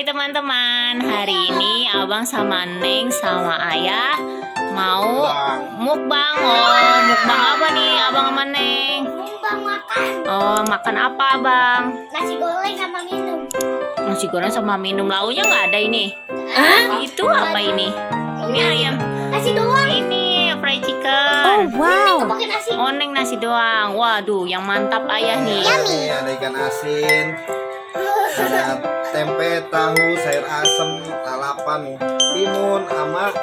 Hai teman-teman, hari ini abang sama Neng sama ayah mau mukbang. Oh, mukbang apa nih abang sama Neng? Mukbang makan. Oh, makan apa abang? Nasi goreng sama minum. Nasi goreng sama minum, launya nggak ada ini? Itu apa ini? Ini ayam. Nasi doang. Ini fried chicken. Wow. Pakai nasi. Oh, Neng nasi doang. Waduh, yang mantap ayah nih. Ini ada ikan asin, ada tempe, tahu, sayur asem, lalapan, timun, sama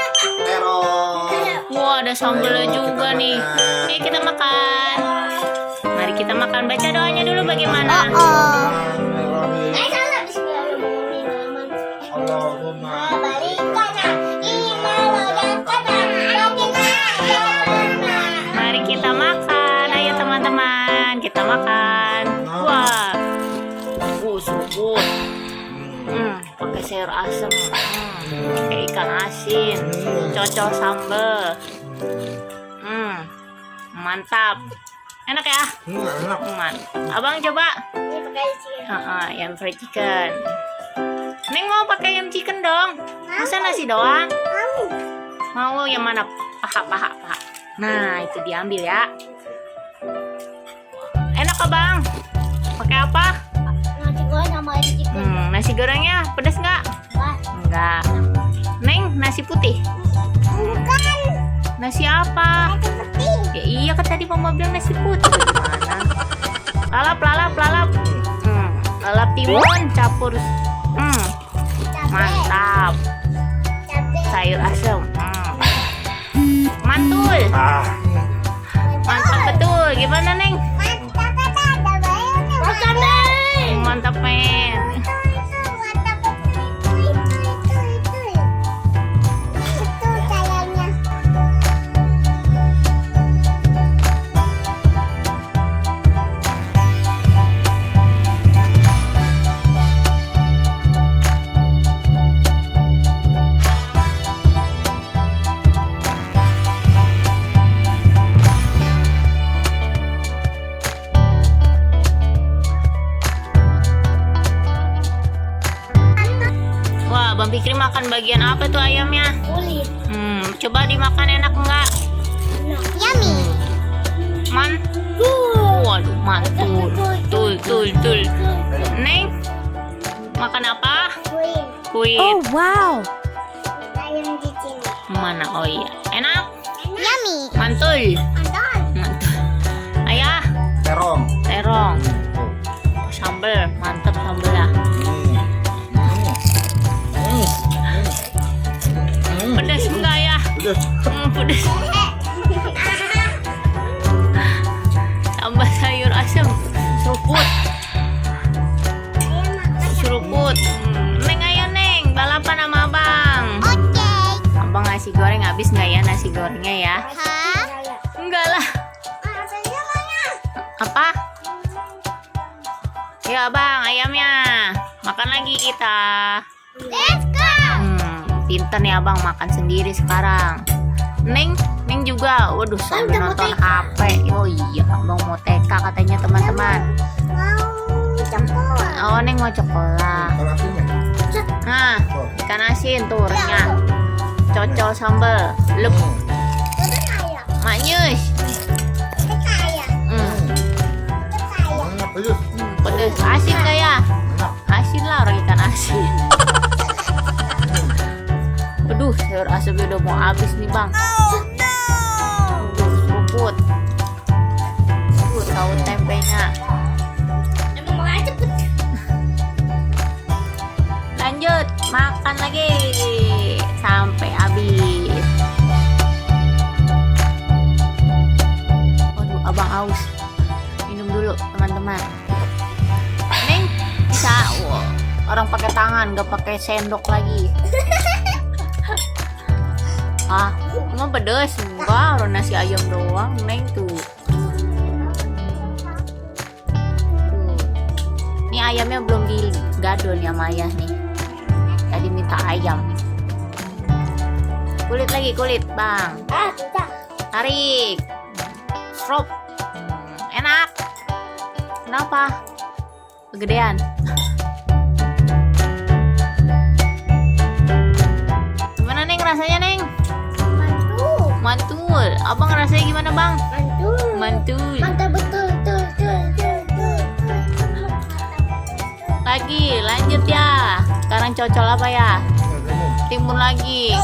terong. Wah, ada sambelnya Ayo, juga kita nih. makan. Oke, kita makan. Mari kita makan. Baca doanya dulu bagaimana? Salah. Bismillahirrahmanirrahim. Allahumma Balikana. Mari kita makan. Ayo teman-teman, kita makan. Wah. Seruput. Pakai sayur asem. Pakai ikan asin. Cocol sambal. Mantap. Enak ya? enak. Abang coba. Ini pakai chicken. Ayam fried chicken. Neng mau pakai ayam chicken dong. Masa nasi doang? Mau yang mana? Paha. Nah, itu diambil ya. Enak abang. Pakai apa? Nasi goreng sama ayam chicken. Nasi gorengnya pedas nggak? Wah. Enggak. Neng, nasi putih. Bukan. Nasi apa? Nasi putih. Ya iya kan tadi mama bilang nasi putih. Gimana? Lalap. Lalap timun campur. Mantap. Cabai. Sayur asem. Mantul. Mantap betul. Gimana Neng? Makan deh. Mantap men. Wah, Bang Fikri makan bagian apa tuh ayamnya? Kulit. Coba dimakan enak enggak? Yummy. Waduh, mantul. Tul. Neng, makan apa? Kulit. Kuit. Wow. Ayam di sini. Mana? Oh iya. Enak? Yummy. Mantul. Anton. Mantul. Ayah, Terong. terong. Sambal, mantap sambelnya. Pedas enggak ya? Pedas. Tambah sayur asem, seruput. Neng ayo Neng, balapan sama abang. Oke. Abang nasi goreng habis nggak ya nasi gorengnya ya? Hah? Enggak lah. Apa? Ya bang, ayamnya. Makan lagi kita. Let's go. Pinter nih abang makan sendiri sekarang. Neng juga. Waduh, sambil udah mau nonton TK. HP. Oh iya, abang mau TK katanya teman-teman. Mau campur. Oh, Neng mau sekolah. Ikan asinnya. Nah, ikan asin tuh renyah. Cocol sambal. Lep, Ayam. maknyus. Ayam. Enak, pedes. Pedes. Asin gak ya? Asin lah orang ikan asin. Aduh, sayur asapnya udah mau habis nih bang. Seruput. Tahu tempenya. Emang mau cepet. Lanjut, makan lagi sampai habis. Waduh, abang haus. Minum dulu, teman-teman. Neng, bisa. Wah, orang pakai tangan, nggak pakai sendok lagi. Emang pedes? Enggak, orang nasi ayam doang, Neng tuh. Ini ayamnya belum digadol ya Maya nih. Tadi minta ayam. Kulit lagi, bang. Tidak. Tarik. Serop. Enak. Kenapa? Kegedean. Abang rasanya gimana bang? Mantul. Mantul. Mantap betul. Tuh. Lagi lanjut ya. Sekarang cocol apa ya? Timun lagi.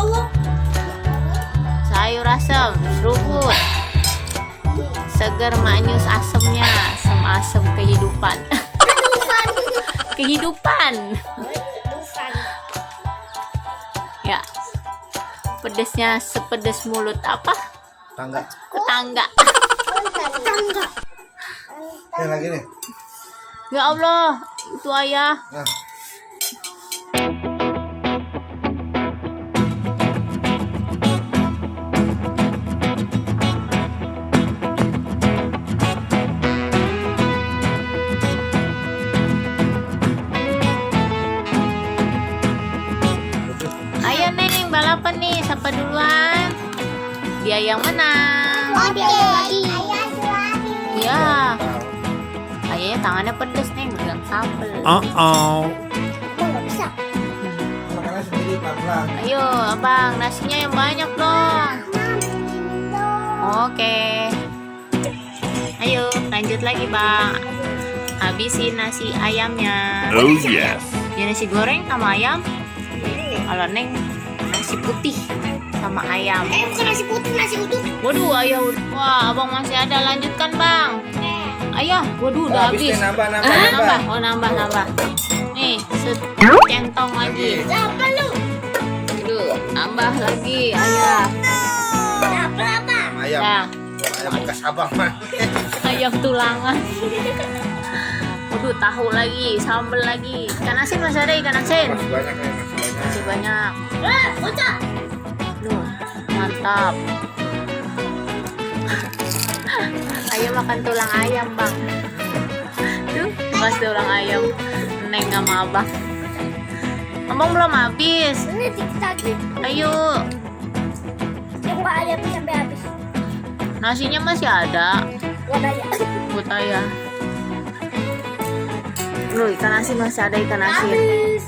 Sayur asam, seruput. Segar manis asemnya, asam kehidupan. Kehidupan. Ya. Pedesnya sepedes mulut apa? Tangga. Tetangga. Tangga. Ini lagi nih. Ya Allah, itu ayah. Nah, Ayo Neng, balapan nih. Siapa duluan? Dia yang menang. Oke. Iya. Ayahnya tangannya pedes Neng, megang sambel. Emang nggak bisa. makannya sendiri pelan-pelan. Ayo, abang, nasinya yang banyak dong. Oke. Ayo, lanjut lagi bang. Habisin nasi ayamnya. Oh yes. Ya nasi goreng sama ayam. Kalau Neng nasi putih sama ayam. Bukan nasi putih, nasi uduk. Waduh, ayah. Wah, abang masih ada. Lanjutkan bang. Ayah, waduh, udah habis. nih, nambah. Nambah. Oh, nambah. Nih, secentong lagi. Siapa lu? Aduh, nambah lagi, ayah. Apa? Ayam. Nah, Ayam bekas abang mah. ayam tulangan. Waduh, tahu lagi, sambal lagi. Ikan asin masih ada ikan asin. Masih banyak nih, masih banyak. Masih banyak. Bocah. Duh, mantap. Ayo makan tulang ayam, Bang. Tuh, mas tulang ayam. Neng sama Abang. Abang belum habis. Ini dikit lagi. Ayo. Yang nggak ayam sampai habis. Nasinya masih ada. Wadaya. Buat ayah. Loh, ikan asin masih ada ikan asin. Habis.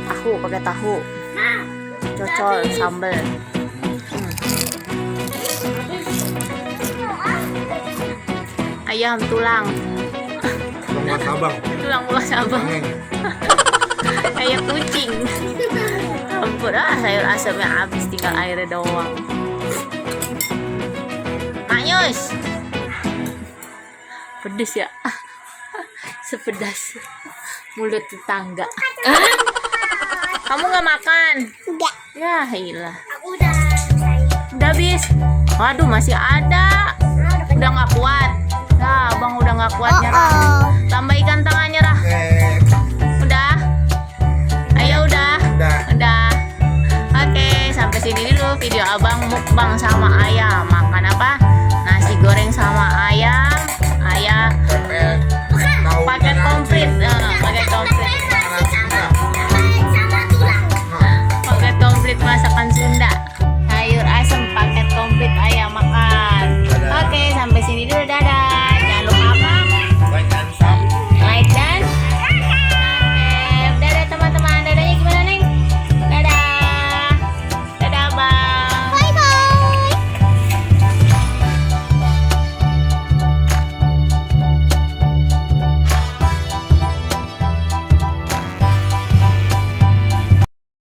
Tahu, pakai tahu. Nah. Cocol, sambal. Ayam tulang. Tulang abang. Tulang mulas Abang. Neng. Kayak kucing. Ampun, sayur asamnya habis, tinggal airnya doang. Mayus. Pedes ya? Sepedas mulut tetangga. Kamu nggak makan? Udah. Ya, hilah. Aku udah. Udah habis. Waduh, masih ada. Udah nggak kuat. Nah, Abang udah nggak kuat nyerah. Tambah ikan tangan nyerah. Udah. Ayo udah. Udah. Oke, sampai sini dulu video Abang mukbang sama ayam. Makan apa? Nasi goreng sama ayam.